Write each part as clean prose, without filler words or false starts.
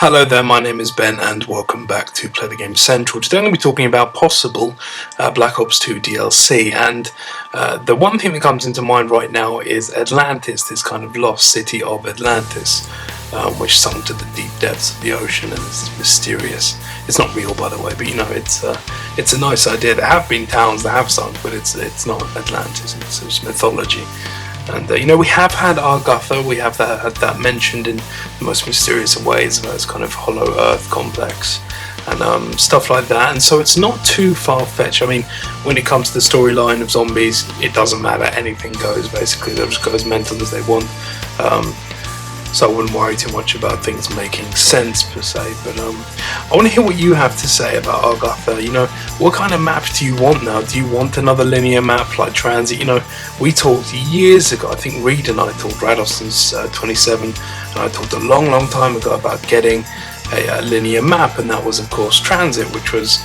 Hello there, my name is Ben and welcome back to Play the Game Central. Today I'm going to be talking about possible Black Ops 2 DLC, and the one thing that comes into mind right now is Atlantis, this kind of lost city of Atlantis, which sunk to the deep depths of the ocean and is mysterious. It's not real, by the way, but you know, it's a nice idea. There have been towns that have sunk, but it's not Atlantis, it's mythology. And you know, we have had Argutha, we have had that mentioned in the most mysterious of ways, this kind of hollow earth complex and stuff like that, and so it's not too far-fetched. I mean, when it comes to the storyline of zombies, it doesn't matter, anything goes basically. They'll just go as mental as they want, so I wouldn't worry too much about things making sense per se. But I want to hear what you have to say about Argutha. You know, what kind of map do you want now? Do you want another linear map like Transit? You know, we talked years ago, I think Reed and I talked, Radoston's 27, and I talked a long time ago about getting a linear map, and that was of course Transit, which was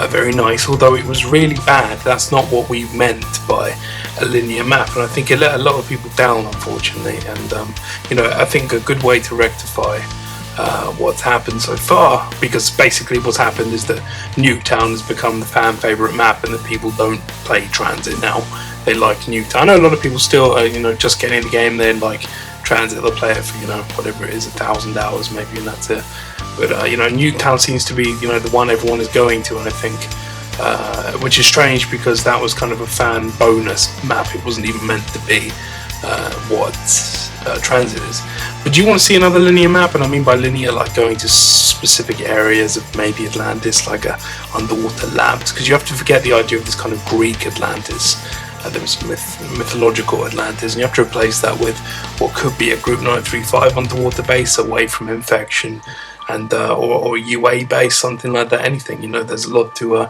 very nice, although it was really bad. That's not what we meant by a linear map, and I think it let a lot of people down, unfortunately. And you know, I think a good way to rectify what's happened so far, because basically what's happened is that Nuketown has become the fan favourite map, and that people don't play Transit now. They like Nuketown. I know a lot of people still, you know, just getting the game, they like Transit, they'll play it for, you know, whatever it is, 1,000 hours maybe, and that's it. But you know, Nuketown seems to be, you know, the one everyone is going to, and I think, which is strange because that was kind of a fan bonus map. It wasn't even meant to be what Transit is. But do you want to see another linear map? And I mean by linear, like going to specific areas of maybe Atlantis, like underwater labs, because you have to forget the idea of this kind of Greek Atlantis. There was mythological Atlantis, and you have to replace that with what could be a Group 935 underwater base away from infection, and or UA base, something like that. Anything, you know, there's a lot to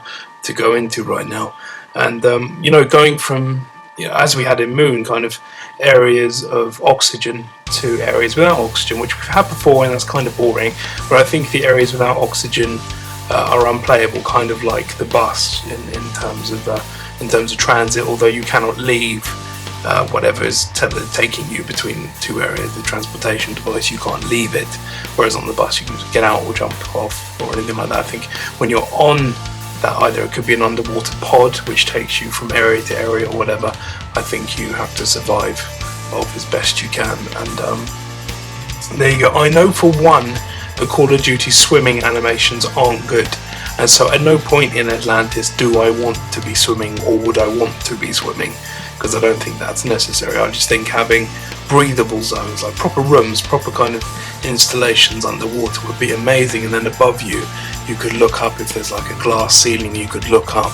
go into right now. And you know, going from, you know, as we had in Moon, kind of areas of oxygen to areas without oxygen, which we've had before, and that's kind of boring. But I think the areas without oxygen are unplayable, kind of like the bus in terms of Transit. Although you cannot leave whatever is taking you between two areas, the transportation device, you can't leave it. Whereas on the bus, you can just get out or jump off or anything like that. I think when you're on that, either it could be an underwater pod which takes you from area to area or whatever. I think you have to survive off as best you can, and there you go. I know for one, the Call of Duty swimming animations aren't good, and so at no point in Atlantis do I want to be swimming, or would I want to be swimming, because I don't think that's necessary. I just think having breathable zones, like proper rooms, proper kind of installations underwater would be amazing. And then above you, you could look up, if there's like a glass ceiling, you could look up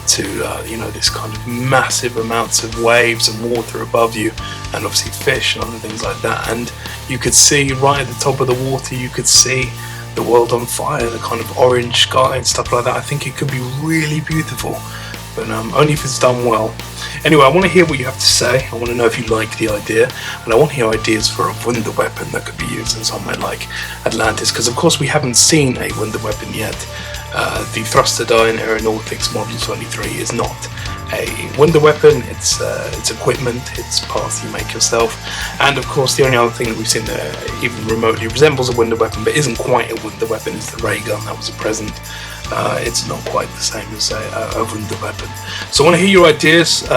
to you know, this kind of massive amounts of waves and water above you, and obviously fish and other things like that. And you could see right at the top of the water, you could see the world on fire, the kind of orange sky and stuff like that. I think it could be really beautiful, but only if it's done well. Anyway, I want to hear what you have to say. I want to know if you like the idea, and I want to hear ideas for a wonder weapon that could be used in somewhere like Atlantis, because of course we haven't seen a wonder weapon yet. The Thruster Dyne Aeronautics Model 23 is not a wonder weapon, it's equipment, it's parts you make yourself. And of course the only other thing that we've seen that even remotely resembles a wonder weapon but isn't quite a wonder weapon is the ray gun. That was a present. It's not quite the same as a wonder weapon. So I want to hear your ideas.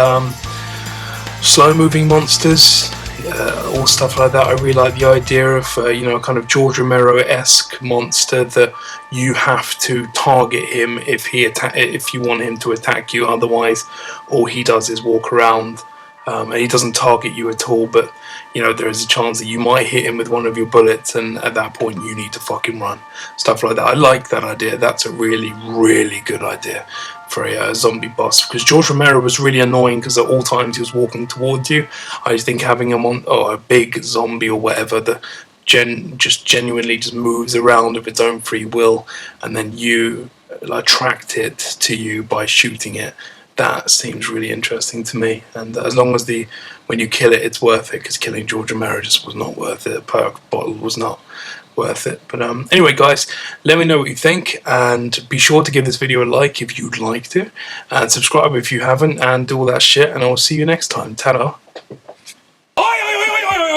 Slow moving monsters, all stuff like that. I really like the idea of you know, a kind of George Romero-esque monster that you have to target him if you want him to attack you. Otherwise, all he does is walk around, and he doesn't target you at all. But you know, there is a chance that you might hit him with one of your bullets, and at that point you need to fucking run. Stuff like that. I like that idea. That's a really good idea for a zombie boss, because George Romero was really annoying because at all times he was walking towards you. I just think having him on, or a big zombie or whatever that just genuinely just moves around of its own free will, and then you attract it to you by shooting it, that seems really interesting to me. And as long as when you kill it, it's worth it, because killing George Romero just was not worth it. A perk bottle was not worth it. But anyway guys, let me know what you think, and be sure to give this video a like if you'd like to, and subscribe if you haven't, and do all that shit, and I will see you next time. Ta-da.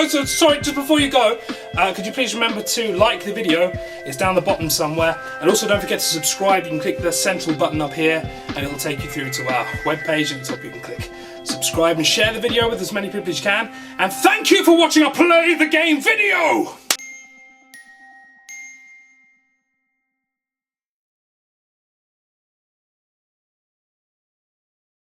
sorry, just before you go, could you please remember to like the video? It's down the bottom somewhere. And also don't forget to subscribe. You can click the central button up here and it'll take you through to our webpage, and at the top you can click subscribe and share the video with as many people as you can. And thank you for watching our Play the Game video!